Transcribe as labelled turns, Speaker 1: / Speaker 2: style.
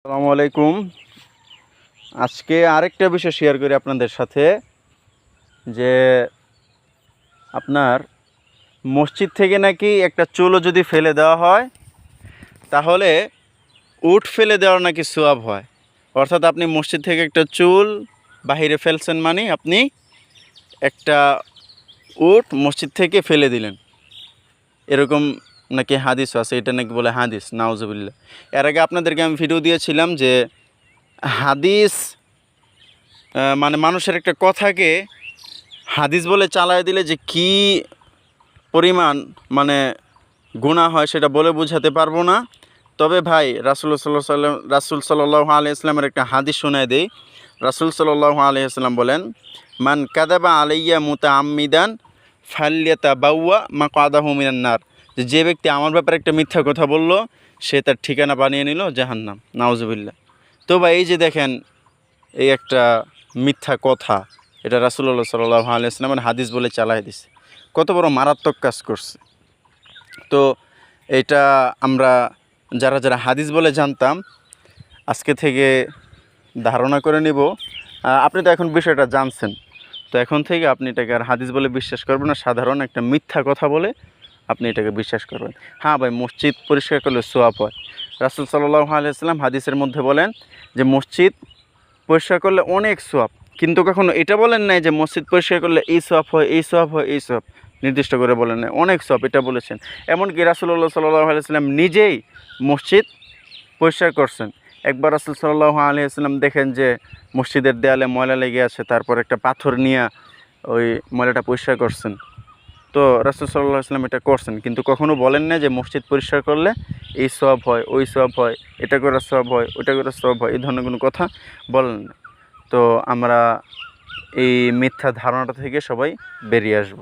Speaker 1: আসসালামু আলাইকুম। আজকে আরেকটা বিষয় শেয়ার করি আপনাদের সাথে যে আপনার মসজিদ থেকে নাকি একটা চুলও যদি ফেলে দেওয়া হয় তাহলে উট ফেলে দেওয়ার নাকি সওয়াব হয়। অর্থাৎ আপনি মসজিদ থেকে একটা চুল বাহিরে ফেলছেন মানে আপনি একটা উট মসজিদ থেকে ফেলে দিলেন, এরকম নাকি হাদিস আছে। এটা নাকি বলে হাদিস, নাউজুবিল্লাহ। এর আগে আপনাদেরকে আমি ভিডিও দিয়েছিলাম যে হাদিস মানে মানুষের একটা কথাকে হাদিস বলে চালায় দিলে যে কি পরিমাণ মানে গুনাহ হয় সেটা বলে বোঝাতে পারবো না। তবে ভাই রাসূল সাল্লাল্লাহু আলাইহি ওয়াসাল্লামের একটা হাদিস শোনায় দেই। রাসূল সাল্লাল্লাহু আলাইহি ওয়াসাল্লাম বলেন, মান কাযাবা আলাইয়া মুতাআম্মিদান ফালইয়াতাবাওয়া মাকআদাহু মিনান নার। যে ব্যক্তি আমার ব্যাপারে একটা মিথ্যা কথা বলল সে তার ঠিকানা বানিয়ে নিল জাহান্নাম, নাউজুবিল্লাহ। তো ভাই এই যে দেখেন, এই একটা মিথ্যা কথা, এটা রাসূলুল্লাহ সাল্লাল্লাহু আলাইহি ওয়াসাল্লামের হাদিস বলে চালায় দিছে। কত বড় মারাত্মক কাজ করছে। তো এটা আমরা যারা যারা হাদিস বলে জানতাম আজকে থেকে ধারণা করে নিব। আপনি তো এখন বিষয়টা জানছেন, তো এখন থেকে আপনি এটাকে আর হাদিস বলে বিশ্বাস করবেন না, সাধারণ একটা মিথ্যা কথা বলে আপনি এটাকে বিশ্বাস করবেন। হ্যাঁ ভাই, মসজিদ পরিষ্কার করলে সওয়াব হয়। রাসূল সাল্লাল্লাহু আলাইহি ওয়াসাল্লাম হাদিসের মধ্যে বলেন যে মসজিদ পরিষ্কার করলে অনেক সওয়াব, কিন্তু কখনো এটা বলেন নাই যে মসজিদ পরিষ্কার করলে এই সওয়াব হয়, এই সওয়াব হয়, এই সওয়াব নির্দিষ্ট করে বলেন নাই, অনেক সওয়াব এটা বলেছেন। এমনকি রাসূলুল্লাহ সাল্লাল্লাহু আলাইহি ওয়াসাল্লাম নিজেই মসজিদ পরিষ্কার করছেন। একবার রাসূল সাল্লাল্লাহু আলাইহি ওয়াসাল্লাম দেখেন যে মসজিদের দেয়ালে ময়লা লেগে আছে, তারপর একটা পাথর নিয়ে ওই ময়লাটা পরিষ্কার করছেন। তো রাসূল সাল্লাল্লাহু আলাইহি ওয়াসাল্লাম এটা করছেন, কিন্তু কখনো বলেন না যে মসজিদ পরিষ্কার করলে এই সওয়াব হয়, ওই সওয়াব হয়, এটা করে সওয়াব হয়, ওটা করে সওয়াব হয়, এই ধরনের কোনো কথা বলেন না। তো আমরা এই মিথ্যা ধারণাটা থেকে সবাই বেরিয়ে আসব।